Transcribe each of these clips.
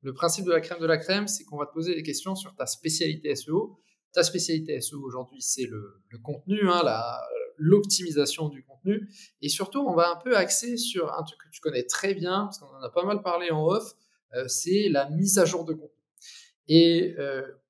Le principe de la crème, c'est qu'on va te poser des questions sur ta spécialité SEO. Ta spécialité SEO aujourd'hui, c'est le contenu, hein, l'optimisation du contenu. Et surtout, on va un peu axer sur un truc que tu connais très bien, parce qu'on en a pas mal parlé en off, c'est la mise à jour de contenu. Et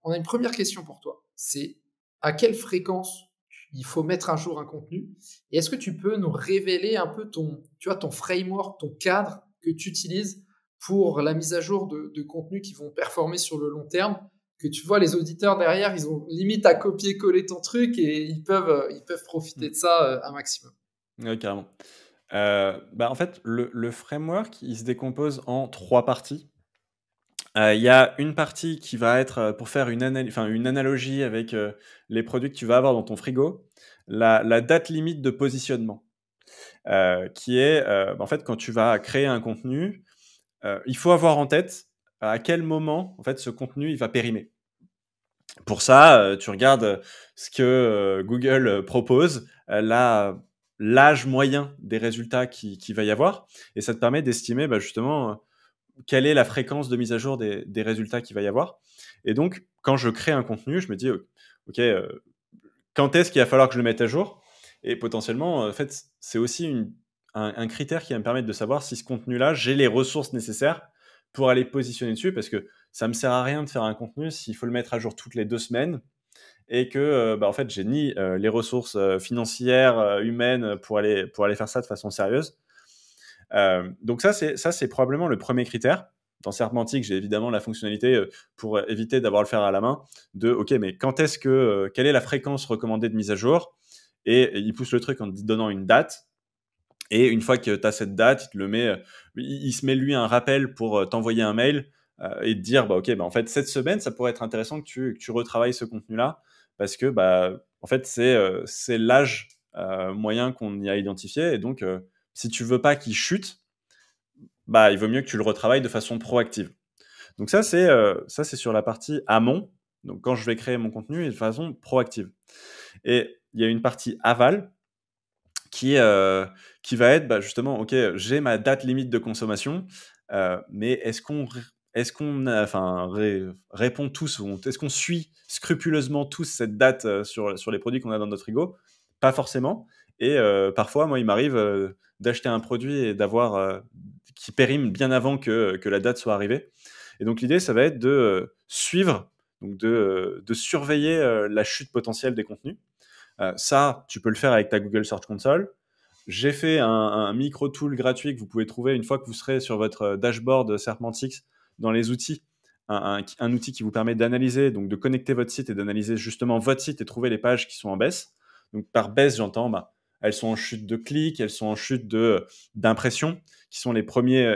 on a une première question pour toi. C'est à quelle fréquence il faut mettre à jour un contenu? Et est-ce que tu peux nous révéler un peu ton framework, ton cadre que tu utilises pour la mise à jour de contenus qui vont performer sur le long terme? Que tu vois, les auditeurs derrière, ils ont limite à copier-coller ton truc et ils peuvent profiter de ça un maximum. Ouais, carrément. En fait, le framework, il se décompose en 3 parties. Il y a une partie qui va être, pour faire une analogie avec, les produits que tu vas avoir dans ton frigo, la date limite de positionnement, qui est, en fait, quand tu vas créer un contenu, il faut avoir en tête à quel moment, en fait, ce contenu, il va périmer. Pour ça, tu regardes, ce que, Google, propose, l'âge moyen des résultats qui va y avoir et ça te permet d'estimer, justement, quelle est la fréquence de mise à jour des résultats qu'il va y avoir. Et donc, quand je crée un contenu, je me dis, OK, quand est-ce qu'il va falloir que je le mette à jour? Et potentiellement, en fait, c'est aussi un critère qui va me permettre de savoir si ce contenu-là, j'ai les ressources nécessaires pour aller positionner dessus, parce que ça me sert à rien de faire un contenu s'il faut le mettre à jour toutes les 2 semaines et que, en fait, j'ai ni, les ressources, financières, humaines pour aller faire ça de façon sérieuse. Donc ça, c'est probablement le premier critère. Dans Serpentix, j'ai évidemment la fonctionnalité, pour éviter d'avoir à le faire à la main, de OK, mais quelle est la fréquence recommandée de mise à jour? Et il pousse le truc en te donnant une date. Et une fois que tu as cette date, il se met lui un rappel pour t'envoyer un mail et te dire OK, en fait, cette semaine, ça pourrait être intéressant que tu retravailles ce contenu-là parce que en fait, c'est l'âge moyen qu'on y a identifié. Et donc, si tu veux pas qu'il chute, il vaut mieux que tu le retravailles de façon proactive. Donc ça c'est sur la partie amont, donc quand je vais créer mon contenu et de façon proactive. Et il y a une partie aval qui va être, justement, OK, j'ai ma date limite de consommation, mais répond tous, ou est-ce qu'on suit scrupuleusement tous cette date, sur les produits qu'on a dans notre frigo? Pas forcément. Et parfois, moi, il m'arrive, d'acheter un produit et d'avoir, qui périme bien avant que la date soit arrivée. Et donc l'idée, ça va être de, suivre, donc de surveiller, la chute potentielle des contenus. Ça, tu peux le faire avec ta Google Search Console. J'ai fait un micro tool gratuit que vous pouvez trouver une fois que vous serez sur votre dashboard Serpentix dans les outils. Un outil qui vous permet d'analyser, donc de connecter votre site et d'analyser justement votre site et trouver les pages qui sont en baisse. Donc par baisse, j'entends, elles sont en chute de clics, elles sont en chute d'impressions, qui sont les premiers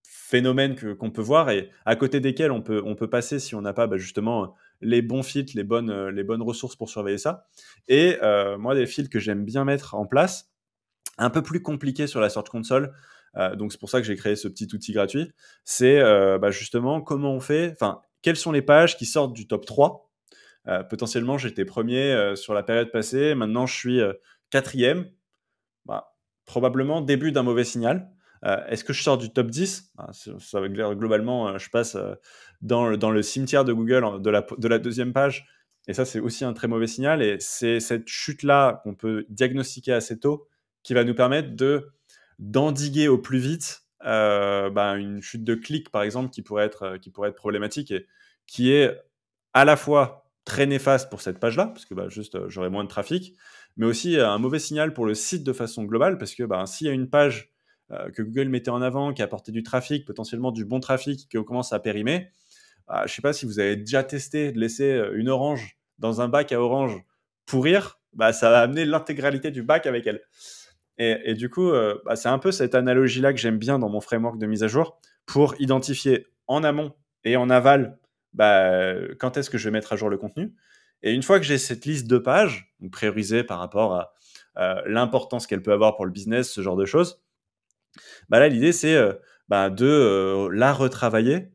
phénomènes qu'on peut voir et à côté desquels on peut passer si on n'a pas, justement, les bons filtres, les bonnes ressources pour surveiller ça. Et moi, des filtres que j'aime bien mettre en place, un peu plus compliqué sur la Search Console, donc c'est pour ça que j'ai créé ce petit outil gratuit, c'est justement comment on fait, enfin, quelles sont les pages qui sortent du top 3. Potentiellement, j'étais premier sur la période passée, maintenant je suis quatrième. Probablement début d'un mauvais signal. Est-ce que je sors du top 10? Ça veut dire globalement, je passe dans le cimetière de Google de la deuxième page. Et ça, c'est aussi un très mauvais signal. Et c'est cette chute-là qu'on peut diagnostiquer assez tôt qui va nous permettre d'endiguer au plus vite une chute de clic, par exemple, qui pourrait être problématique et qui est à la fois très néfaste pour cette page-là, parce que juste j'aurai moins de trafic, mais aussi un mauvais signal pour le site de façon globale, parce que s'il y a une page que Google mettait en avant, qui apportait du trafic, potentiellement du bon trafic, qui commence à périmer, je ne sais pas si vous avez déjà testé de laisser une orange dans un bac à orange pourrir, ça va amener l'intégralité du bac avec elle. Et du coup, c'est un peu cette analogie-là que j'aime bien dans mon framework de mise à jour, pour identifier en amont et en aval quand est-ce que je vais mettre à jour le contenu. Et une fois que j'ai cette liste de pages, donc priorisée par rapport à l'importance qu'elle peut avoir pour le business, ce genre de choses, là, l'idée, c'est de la retravailler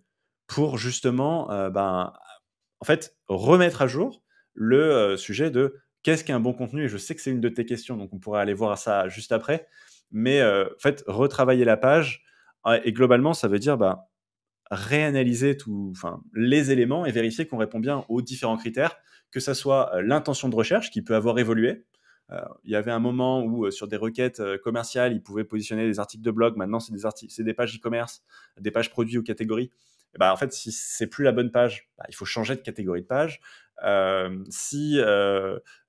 pour justement en fait, remettre à jour le sujet de qu'est-ce qu'un bon contenu. Et je sais que c'est une de tes questions, donc on pourrait aller voir ça juste après. Mais en fait, retravailler la page, et globalement, ça veut dire réanalyser les éléments et vérifier qu'on répond bien aux différents critères, que ça soit l'intention de recherche qui peut avoir évolué. Il y avait un moment où sur des requêtes commerciales, ils pouvaient positionner des articles de blog. Maintenant, c'est des pages e-commerce, des pages produits ou catégories. Et en fait, si c'est plus la bonne page, il faut changer de catégorie de page. Si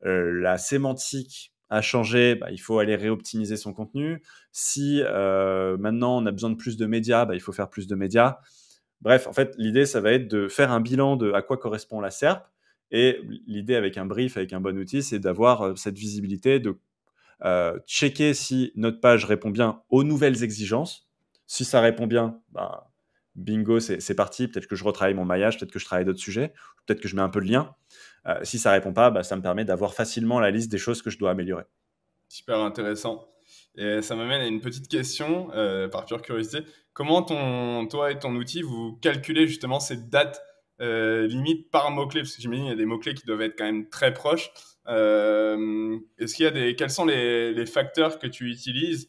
la sémantique a changé, il faut aller réoptimiser son contenu. Si maintenant on a besoin de plus de médias, il faut faire plus de médias. Bref, en fait, l'idée, ça va être de faire un bilan de à quoi correspond la SERP. Et l'idée avec un brief, avec un bon outil, c'est d'avoir cette visibilité, de checker si notre page répond bien aux nouvelles exigences. Si ça répond bien, bingo, c'est parti. Peut-être que je retravaille mon maillage, peut-être que je travaille d'autres sujets, peut-être que je mets un peu de lien. Si ça répond pas, ça me permet d'avoir facilement la liste des choses que je dois améliorer. Super intéressant. Et ça m'amène à une petite question, par pure curiosité. Comment toi et ton outil, vous calculez justement ces dates limites par mot-clé? Parce que j'imagine qu'il y a des mots-clés qui doivent être quand même très proches. Quels sont les facteurs que tu utilises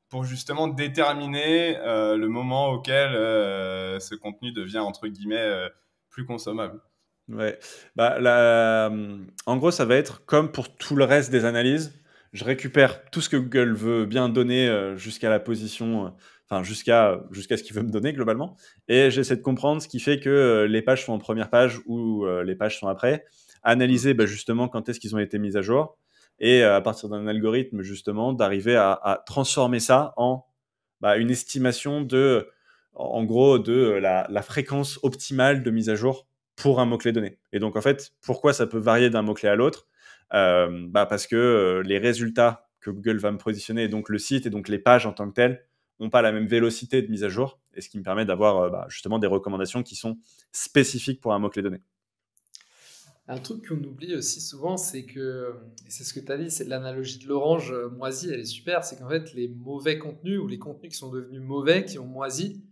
pour justement déterminer le moment auquel ce contenu devient, entre guillemets, plus consommable? Ouais. En gros, ça va être comme pour tout le reste des analyses. Je récupère tout ce que Google veut bien donner jusqu'à la position, jusqu'à ce qu'il veut me donner globalement. Et j'essaie de comprendre ce qui fait que les pages sont en première page ou les pages sont après. Analyser justement quand est-ce qu'ils ont été mis à jour. Et à partir d'un algorithme, justement, d'arriver à transformer ça en une estimation en gros, de la fréquence optimale de mise à jour pour un mot-clé donné. Et donc, en fait, pourquoi ça peut varier d'un mot-clé à l'autre? Parce que les résultats que Google va me positionner, et donc le site et donc les pages en tant que telles, n'ont pas la même vélocité de mise à jour, et ce qui me permet d'avoir justement des recommandations qui sont spécifiques pour un mot-clé donné. Un truc qu'on oublie aussi souvent, c'est que, et c'est ce que tu as dit, c'est l'analogie de l'orange moisi, elle est super, c'est qu'en fait, les mauvais contenus ou les contenus qui sont devenus mauvais, qui ont moisi,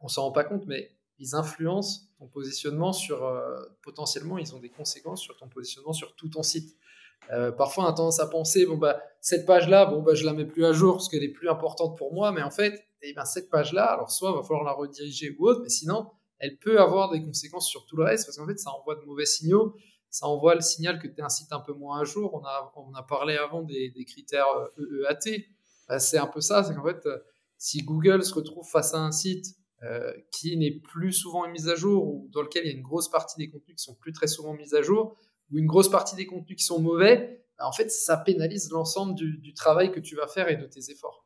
on s'en rend pas compte, mais ils influencent ton positionnement potentiellement, ils ont des conséquences sur ton positionnement sur tout ton site. Parfois, on a tendance à penser, cette page-là, je la mets plus à jour parce qu'elle est plus importante pour moi, mais en fait, cette page-là, alors soit il va falloir la rediriger ou autre, mais sinon, elle peut avoir des conséquences sur tout le reste parce qu'en fait, ça envoie de mauvais signaux. Ça envoie le signal que tu es un site un peu moins à jour. On a parlé avant des critères EEAT. C'est un peu ça, c'est qu'en fait, si Google se retrouve face à un site qui n'est plus souvent mis à jour ou dans lequel il y a une grosse partie des contenus qui sont plus très souvent mis à jour ou une grosse partie des contenus qui sont mauvais, en fait, ça pénalise l'ensemble du travail que tu vas faire et de tes efforts.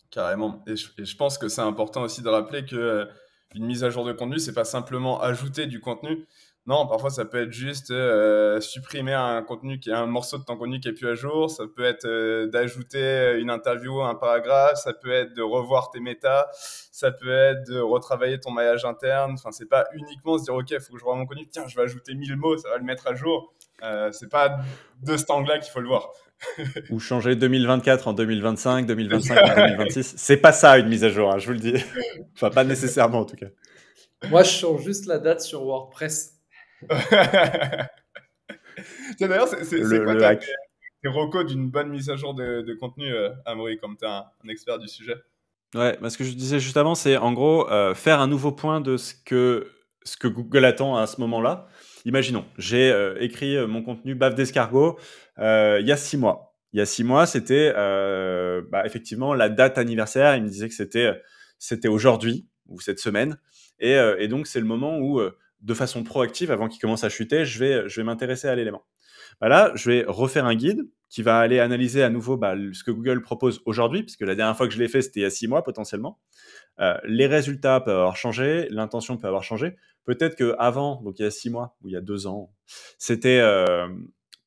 Carrément. Et je pense que c'est important aussi de rappeler que une mise à jour de contenu, c'est pas simplement ajouter du contenu. Non, parfois ça peut être juste supprimer un morceau de ton contenu qui est plus à jour. Ça peut être d'ajouter une interview, un paragraphe. Ça peut être de revoir tes métas. Ça peut être de retravailler ton maillage interne. Enfin, c'est pas uniquement se dire ok, il faut que je revoie mon contenu. Tiens, je vais ajouter 1000 mots, ça va le mettre à jour. C'est pas de cet angle-là qu'il faut le voir. Ou changer 2024 en 2025, 2025 en 2026. C'est pas ça une mise à jour, je vous le dis. Enfin, pas nécessairement en tout cas. Moi, je change juste la date sur WordPress. Tiens, d'ailleurs, c'est quoi tes recos d'une bonne mise à jour de contenu, Amaury, comme tu es un expert du sujet? Ouais, ce que je disais juste avant, c'est en gros faire un nouveau point de ce que Google attend à ce moment-là. Imaginons, j'ai écrit mon contenu baffe d'escargot il y a 6 mois. Il y a 6 mois, c'était effectivement la date anniversaire. Il me disait que c'était aujourd'hui ou cette semaine. Et donc, c'est le moment où, de façon proactive, avant qu'il commence à chuter, je vais m'intéresser à l'élément. Là, je vais refaire un guide qui va aller analyser à nouveau ce que Google propose aujourd'hui, puisque la dernière fois que je l'ai fait, c'était il y a 6 mois potentiellement. Les résultats peuvent avoir changé, l'intention peut avoir changé. Peut-être qu'avant, donc il y a 6 mois ou il y a 2 ans, c'était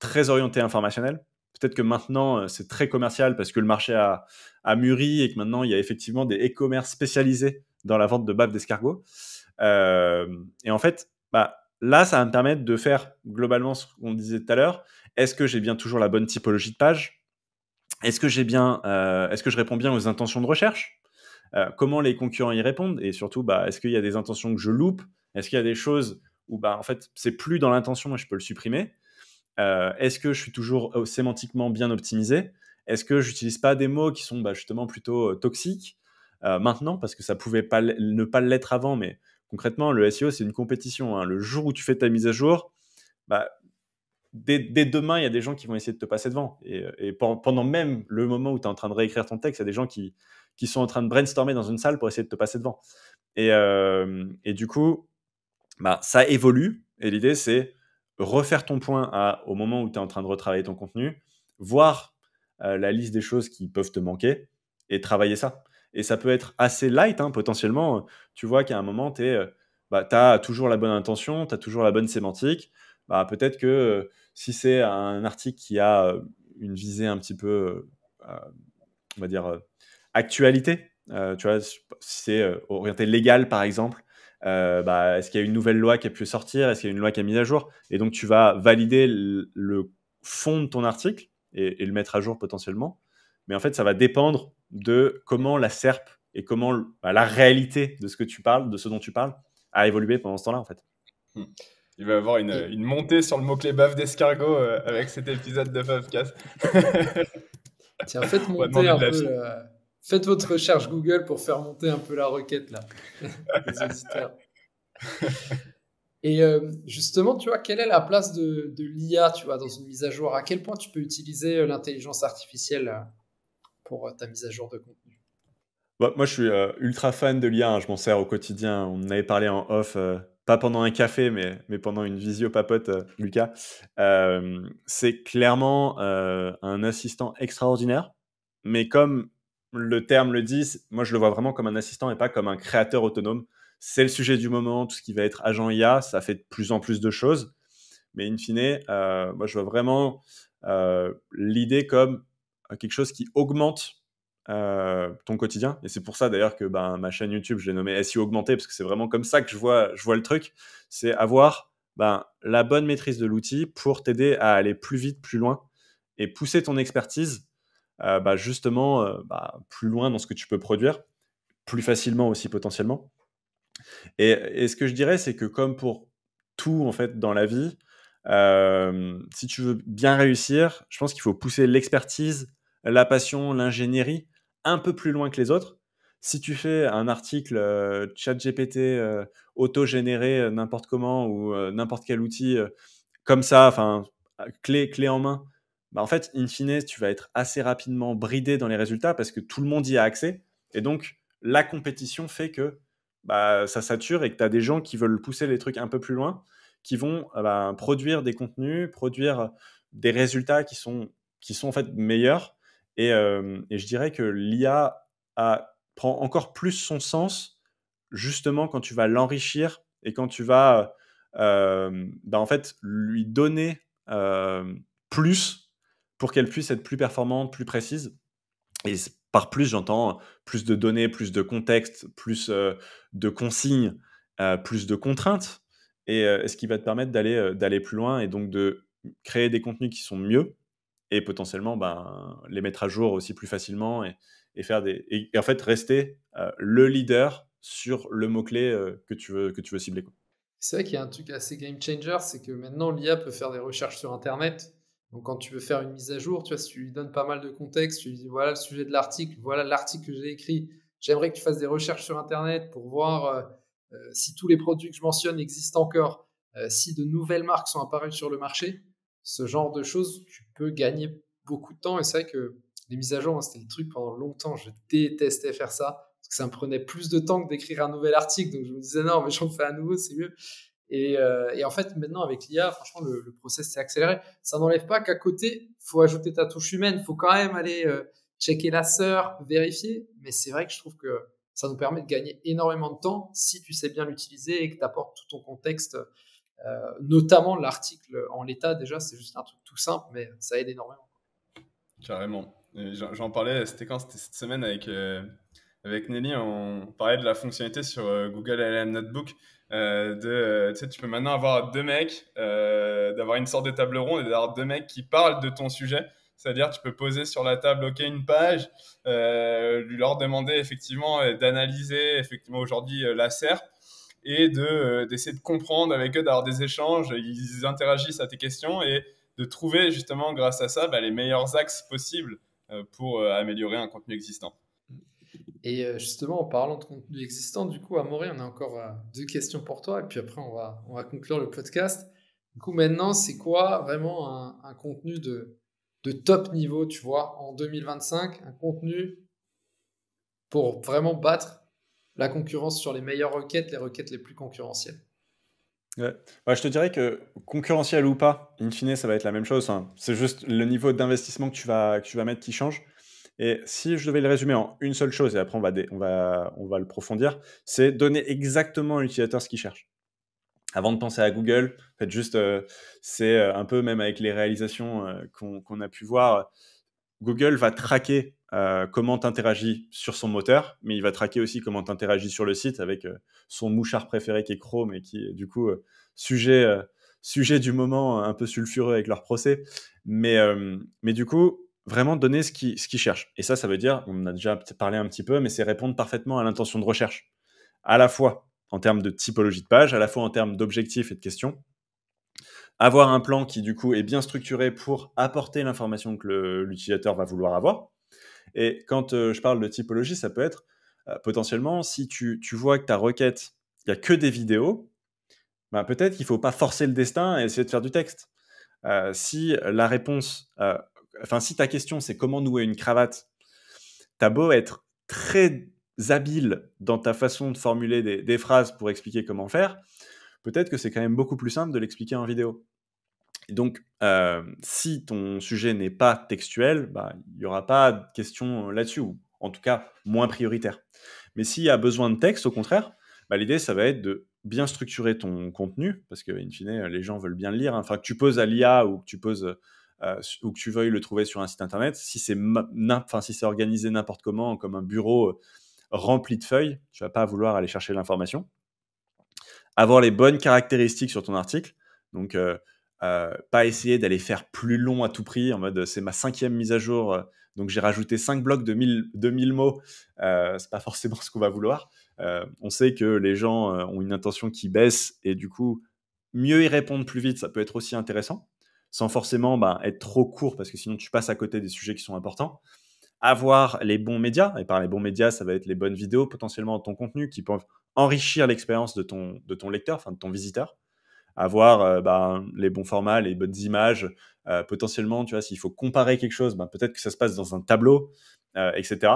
très orienté informationnel. Peut-être que maintenant, c'est très commercial parce que le marché a mûri et que maintenant, il y a effectivement des e-commerce spécialisés dans la vente de baffe d'escargot. Et en fait, là, ça va me permettre de faire globalement ce qu'on disait tout à l'heure. Est-ce que j'ai bien toujours la bonne typologie de page? Est-ce que je réponds bien aux intentions de recherche? Comment les concurrents y répondent? Et surtout, est-ce qu'il y a des intentions que je loupe? Est-ce qu'il y a des choses où en fait, c'est plus dans l'intention et je peux le supprimer? Est-ce que je suis toujours sémantiquement bien optimisé? Est-ce que j'utilise pas des mots qui sont justement plutôt toxiques? maintenant, parce que ça pouvait pas ne pas l'être avant, mais concrètement, le SEO, c'est une compétition, hein. Le jour où tu fais ta mise à jour, bah, dès demain, il y a des gens qui vont essayer de te passer devant. Et pendant même le moment où tu es en train de réécrire ton texte, il y a des gens qui sont en train de brainstormer dans une salle pour essayer de te passer devant. Et du coup, bah, ça évolue. Et l'idée, c'est refaire ton point au moment où tu es en train de retravailler ton contenu, voir la liste des choses qui peuvent te manquer et travailler ça. Et ça peut être assez light, hein, potentiellement. Tu vois qu'à un moment, tu as toujours la bonne intention, tu as toujours la bonne sémantique. Bah, peut-être que si c'est un article qui a une visée un petit peu, on va dire, actualité, tu vois, si c'est orienté légal, par exemple, bah, est-ce qu'il y a une nouvelle loi qui a pu sortir? Est-ce qu'il y a une loi qui a mis à jour? Et donc, tu vas valider le fond de ton article et le mettre à jour potentiellement. Mais en fait, ça va dépendre de comment la SERP et comment la réalité de ce que tu parles, de ce dont tu parles, a évolué pendant ce temps-là, en fait. Il va y avoir une montée sur le mot-clé baffe d'escargot avec cet épisode de Puffcast. Tiens, faites monter un peu. Faites votre recherche Google pour faire monter un peu la requête là, des auditeurs. Et justement, tu vois, quelle est la place de l'IA, tu vois, dans une mise à jour? À quel point tu peux utiliser l'intelligence artificielle pour ta mise à jour de contenu? Bah, moi, je suis ultra fan de l'IA, hein, je m'en sers au quotidien. On en avait parlé en off, pas pendant un café, mais pendant une visio papote, Lucas. C'est clairement un assistant extraordinaire, mais comme le terme le dit, moi, je le vois vraiment comme un assistant et pas comme un créateur autonome. C'est le sujet du moment, tout ce qui va être agent IA, ça fait de plus en plus de choses. Mais in fine, moi, je vois vraiment l'idée comme quelque chose qui augmente ton quotidien. Et c'est pour ça d'ailleurs que ma chaîne YouTube, je l'ai nommée SEO augmenté, parce que c'est vraiment comme ça que je vois le truc. C'est avoir la bonne maîtrise de l'outil pour t'aider à aller plus vite, plus loin et pousser ton expertise justement plus loin dans ce que tu peux produire, plus facilement aussi potentiellement. Et ce que je dirais, c'est que comme pour tout en fait dans la vie, si tu veux bien réussir, je pense qu'il faut pousser l'expertise, la passion, l'ingénierie un peu plus loin que les autres. Si tu fais un article ChatGPT auto-généré n'importe comment ou n'importe quel outil comme ça, enfin clé en main, en fait, in fine, tu vas être assez rapidement bridé dans les résultats parce que tout le monde y a accès. Et donc, la compétition fait que ça sature et que tu as des gens qui veulent pousser les trucs un peu plus loin, qui vont produire des contenus, produire des résultats qui sont en fait meilleurs. Et je dirais que l'IA prend encore plus son sens justement quand tu vas l'enrichir et quand tu vas en fait lui donner plus pour qu'elle puisse être plus performante, plus précise. Et par plus, j'entends plus de données, plus de contexte, plus de consignes, plus de contraintes. Et ce qui va te permettre d'aller plus loin et donc de créer des contenus qui sont mieux et potentiellement les mettre à jour aussi plus facilement et faire et en fait rester le leader sur le mot-clé que tu veux cibler, quoi. C'est vrai qu'il y a un truc assez game changer, c'est que maintenant l'IA peut faire des recherches sur Internet. Donc quand tu veux faire une mise à jour, tu vois, si tu lui donnes pas mal de contexte, tu lui dis voilà le sujet de l'article, voilà l'article que j'ai écrit, j'aimerais que tu fasses des recherches sur Internet pour voir si tous les produits que je mentionne existent encore, si de nouvelles marques sont apparues sur le marché, ce genre de choses, tu peux gagner beaucoup de temps. Et c'est vrai que les mises à jour, moi, c'était le truc pendant longtemps, je détestais faire ça, parce que ça me prenait plus de temps que d'écrire un nouvel article. Donc je me disais non, mais j'en fais un nouveau, c'est mieux. Et en fait, maintenant, avec l'IA, franchement, le process s'est accéléré. Ça n'enlève pas qu'à côté, il faut ajouter ta touche humaine. Il faut quand même aller checker la SERP, vérifier. Mais c'est vrai que je trouve que ça nous permet de gagner énormément de temps si tu sais bien l'utiliser et que tu apportes tout ton contexte, notamment l'article en l'état. Déjà, c'est juste un truc tout simple, mais ça aide énormément. Carrément. J'en parlais, c'était cette semaine avec Nelly, on parlait de la fonctionnalité sur Google LLM Notebook. Tu sais, tu peux maintenant avoir deux mecs, d'avoir une sorte de table ronde et d'avoir deux mecs qui parlent de ton sujet. C'est-à-dire, tu peux poser sur la table, OK, une page, leur demander effectivement d'analyser effectivement aujourd'hui la SERP et d'essayer de comprendre avec eux, d'avoir des échanges. Ils interagissent à tes questions et de trouver justement grâce à ça les meilleurs axes possibles pour améliorer un contenu existant. Et justement, en parlant de contenu existant, du coup, Amaury, on a encore 2 questions pour toi, et puis après, on va conclure le podcast. Du coup, maintenant, c'est quoi vraiment un contenu de top niveau, tu vois, en 2025, un contenu pour vraiment battre la concurrence sur les meilleures requêtes, les requêtes les plus concurrentielles? Ouais. Ouais, je te dirais que concurrentiel ou pas, in fine, ça va être la même chose. Enfin, c'est juste le niveau d'investissement que tu vas mettre qui change. Et si je devais le résumer en une seule chose, et après on va le profondir, c'est donner exactement à l'utilisateur ce qu'il cherche. Avant de penser à Google, faites juste, c'est un peu même avec les réalisations qu'on a pu voir, Google va traquer comment tu interagis sur son moteur, mais il va traquer aussi comment tu interagis sur le site avec son mouchard préféré qui est Chrome et qui est du coup sujet, euh, sujet du moment un peu sulfureux avec leur procès. Mais du coup, vraiment donner ce qu'ils cherchent. Et ça veut dire, on en a déjà parlé un petit peu, mais c'est répondre parfaitement à l'intention de recherche. À la fois en termes de typologie de page, à la fois en termes d'objectifs et de questions. Avoir un plan qui, du coup, est bien structuré pour apporter l'information que l'utilisateur va vouloir avoir. Et quand je parle de typologie, ça peut être potentiellement, si tu vois que ta requête, il n'y a que des vidéos, ben, peut-être qu'il ne faut pas forcer le destin et essayer de faire du texte. Si la réponse, si ta question, c'est comment nouer une cravate, t'as beau être très habile dans ta façon de formuler des phrases pour expliquer comment faire, peut-être que c'est quand même beaucoup plus simple de l'expliquer en vidéo. Et donc, si ton sujet n'est pas textuel, bah, il n'y aura pas de questions là-dessus, ou en tout cas moins prioritaire. Mais s'il y a besoin de texte, au contraire, bah, l'idée, ça va être de bien structurer ton contenu, parce que, in fine, les gens veulent bien le lire. Enfin, que tu poses à l'IA ou que tu poses ou que tu veuilles le trouver sur un site internet, si c'est organisé n'importe comment, comme un bureau rempli de feuilles, tu vas pas vouloir aller chercher l'information. Avoir les bonnes caractéristiques sur ton article, donc pas essayer d'aller faire plus long à tout prix, en mode c'est ma 5e mise à jour, donc j'ai rajouté 5 blocs de 1000 mots, c'est pas forcément ce qu'on va vouloir. On sait que les gens ont une intention qui baisse et du coup, mieux y répondre plus vite, ça peut être aussi intéressant, sans forcément être trop court parce que sinon tu passes à côté des sujets qui sont importants. Avoir les bons médias, et par les bons médias, ça va être les bonnes vidéos potentiellement de ton contenu qui peuvent enrichir l'expérience de ton lecteur, enfin de ton visiteur. Avoir les bons formats, les bonnes images, potentiellement, tu vois, s'il faut comparer quelque chose, peut-être que ça se passe dans un tableau, etc.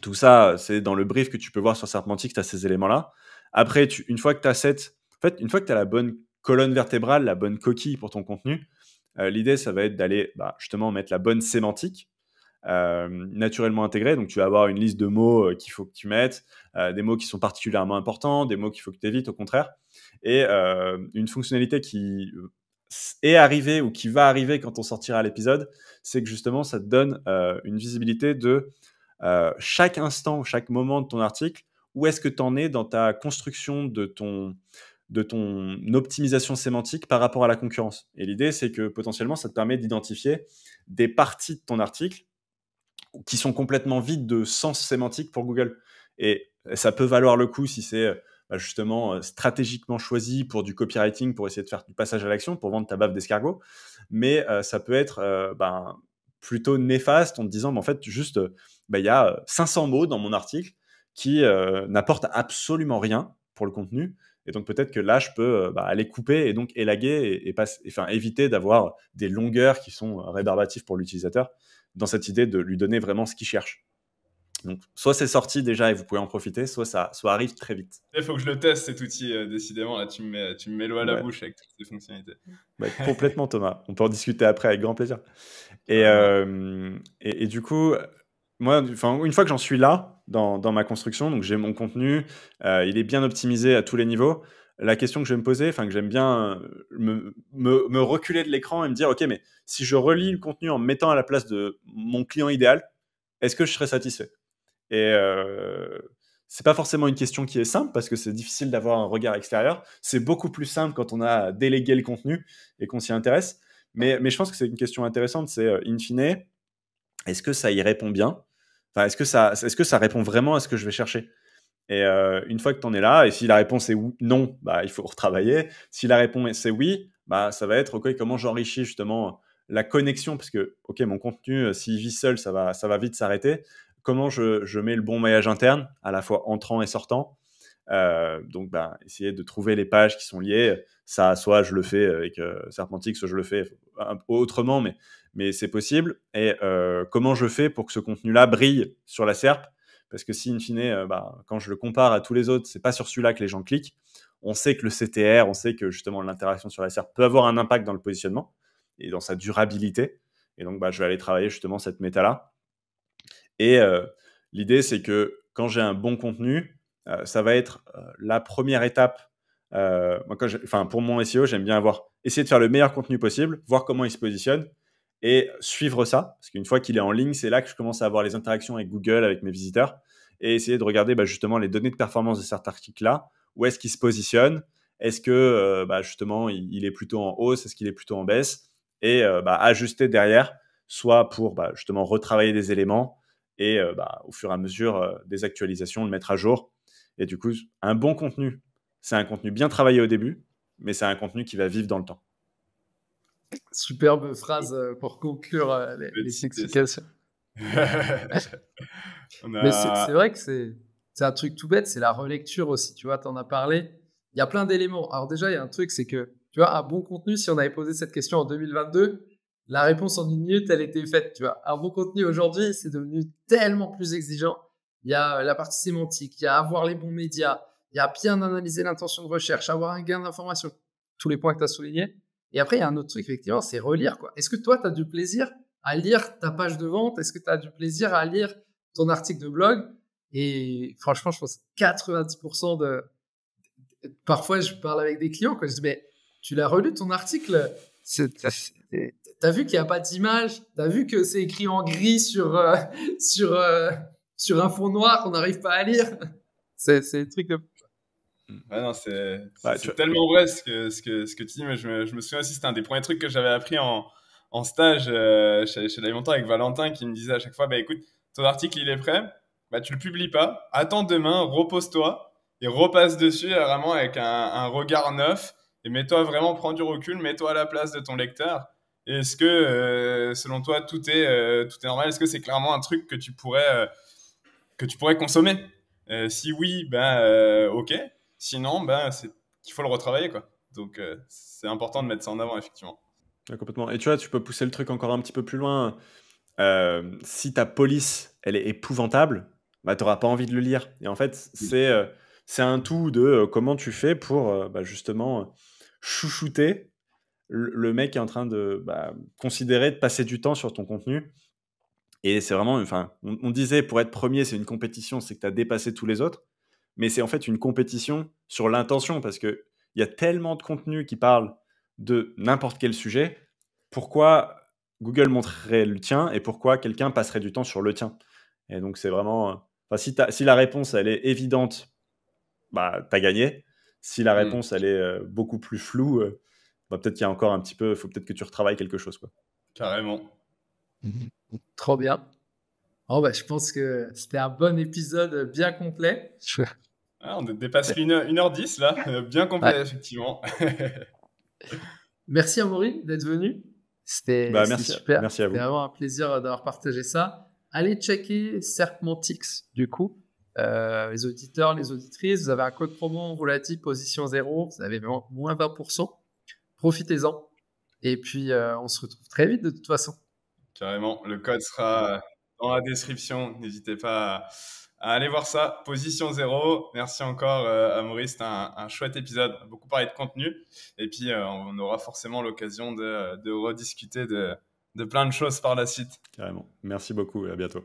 Tout ça, c'est dans le brief que tu peux voir sur Serpentix, tu as ces éléments-là. Après, une fois que tu as la bonne colonne vertébrale, la bonne coquille pour ton contenu, l'idée, ça va être d'aller justement mettre la bonne sémantique, naturellement intégrée. Donc, tu vas avoir une liste de mots qu'il faut que tu mettes, des mots qui sont particulièrement importants, des mots qu'il faut que tu évites, au contraire. Et une fonctionnalité qui est arrivée ou qui va arriver quand on sortira l'épisode, c'est que justement, ça te donne une visibilité de chaque instant, chaque moment de ton article, où est-ce que tu en es dans ta construction de ton optimisation sémantique par rapport à la concurrence. Et l'idée, c'est que potentiellement, ça te permet d'identifier des parties de ton article qui sont complètement vides de sens sémantique pour Google. Et ça peut valoir le coup si c'est justement stratégiquement choisi pour du copywriting, pour essayer de faire du passage à l'action, pour vendre ta baffe d'escargot. Mais ça peut être plutôt néfaste en te disant, en fait, juste, il y a 500 mots dans mon article qui n'apportent absolument rien pour le contenu. Et donc, peut-être que là, je peux aller couper et donc élaguer et éviter d'avoir des longueurs qui sont rébarbatives pour l'utilisateur, dans cette idée de lui donner vraiment ce qu'il cherche. Donc, soit c'est sorti déjà et vous pouvez en profiter, soit arrive très vite. Il faut que je le teste, cet outil, décidément. Là, tu me mets l'eau à la bouche avec toutes ces fonctionnalités. Complètement, Thomas. On peut en discuter après avec grand plaisir. Et du coup, moi, une fois que j'en suis là, dans ma construction, donc j'ai mon contenu, il est bien optimisé à tous les niveaux. La question que je vais me poser, que j'aime bien me reculer de l'écran et me dire, OK, mais si je relis le contenu en me mettant à la place de mon client idéal, est-ce que je serais satisfait? Et c'est pas forcément une question qui est simple parce que c'est difficile d'avoir un regard extérieur. C'est beaucoup plus simple quand on a délégué le contenu et qu'on s'y intéresse. Mais je pense que c'est une question intéressante. C'est in fine, est-ce que ça y répond bien? Enfin, est-ce que ça répond vraiment à ce que je vais chercher? Et une fois que tu en es là, et si la réponse est non, il faut retravailler. Si la réponse est oui, ça va être OK, comment j'enrichis justement la connexion, parce que OK, mon contenu, s'il vit seul, ça va vite s'arrêter. comment je mets le bon maillage interne, à la fois entrant et sortant. Donc, essayer de trouver les pages qui sont liées. Ça, soit je le fais avec Serpentix, soit je le fais autrement, mais c'est possible. Et comment je fais pour que ce contenu-là brille sur la SERP? Parce que si, in fine, quand je le compare à tous les autres, c'est pas sur celui-là que les gens cliquent. On sait que le CTR, on sait que justement l'interaction sur la SERP peut avoir un impact dans le positionnement et dans sa durabilité. Et donc, je vais aller travailler justement cette méta-là. Et l'idée, c'est que quand j'ai un bon contenu, ça va être la première étape. Pour mon SEO, j'aime bien essayer de faire le meilleur contenu possible, voir comment il se positionne et suivre ça. Parce qu'une fois qu'il est en ligne, c'est là que je commence à avoir les interactions avec Google, avec mes visiteurs, et essayer de regarder justement les données de performance de cet article-là. Où est-ce qu'il se positionne? Est-ce que justement il est plutôt en hausse? Est-ce qu'il est plutôt en baisse? Et ajuster derrière, soit pour justement retravailler des éléments et au fur et à mesure des actualisations, le mettre à jour. Et du coup, un bon contenu, c'est un contenu bien travaillé au début, mais c'est un contenu qui va vivre dans le temps. Superbe phrase pour conclure les explications. Mais c'est vrai que c'est un truc tout bête, c'est la relecture aussi. Tu vois, tu en as parlé. Il y a plein d'éléments. Alors déjà, il y a un truc, c'est que, tu vois, un bon contenu, si on avait posé cette question en 2022, la réponse en 1 minute, elle était faite. Tu vois, un bon contenu aujourd'hui, c'est devenu tellement plus exigeant. Il y a la partie sémantique, il y a avoir les bons médias, il y a bien analyser l'intention de recherche, avoir un gain d'information, tous les points que tu as soulignés. Et après, il y a un autre truc, effectivement, c'est relire, quoi. Est-ce que toi, tu as du plaisir à lire ta page de vente? Est-ce que tu as du plaisir à lire ton article de blog? Et franchement, je pense que 90% Parfois, je parle avec des clients, quoi. Je dis, mais tu l'as relu ton article? T'as vu qu'il n'y a pas d'image? T'as vu que c'est écrit en gris sur un fond noir qu'on n'arrive pas à lire? C'est des trucs de... Ouais, non, c'est tellement vrai ce que tu dis, mais je me souviens aussi, c'était un des premiers trucs que j'avais appris en stage chez Livementor avec Valentin qui me disait à chaque fois, écoute, ton article il est prêt, tu le publies pas, attends demain, repose-toi et repasse dessus vraiment avec un regard neuf et mets-toi vraiment, prends du recul, mets-toi à la place de ton lecteur. Et est-ce que selon toi tout est normal? Est-ce que c'est clairement un truc que tu pourrais consommer? Si oui, ok. Sinon, c'est qu'il faut le retravailler, quoi. Donc, c'est important de mettre ça en avant, effectivement. Ouais, complètement. Et tu vois, tu peux pousser le truc encore un petit peu plus loin. Si ta police, elle est épouvantable, tu n'auras pas envie de le lire. Et en fait, c'est un tout de comment tu fais pour justement chouchouter le mec qui est en train de considérer de passer du temps sur ton contenu. Et c'est vraiment, on disait pour être premier, c'est une compétition, c'est que tu as dépassé tous les autres. Mais c'est en fait une compétition sur l'intention parce qu'il y a tellement de contenu qui parle de n'importe quel sujet. Pourquoi Google montrerait le tien et pourquoi quelqu'un passerait du temps sur le tien? Et donc, c'est vraiment... si la réponse, elle est évidente, t'as gagné. Si la réponse, elle est beaucoup plus floue, peut-être qu'il y a encore un petit peu... Il faut peut-être que tu retravailles quelque chose, quoi. Carrément. Trop bien. Je pense que c'était un bon épisode bien complet. On dépasse 1h10 là, bien complet, effectivement. Merci Amaury d'être venu. C'était super. Merci à vous. C'était vraiment un plaisir d'avoir partagé ça. Allez checker Serpentix du coup. Les auditeurs, les auditrices, vous avez un code promo, on vous l'a dit, position 0, vous avez moins 20%. Profitez-en. Et puis, on se retrouve très vite de toute façon. Carrément, le code sera dans la description. N'hésitez pas à aller voir ça. Position 0. Merci encore, Amaury. C'était un chouette épisode. On a beaucoup parlé de contenu. Et puis, on aura forcément l'occasion de rediscuter de plein de choses par la suite. Carrément. Merci beaucoup et à bientôt.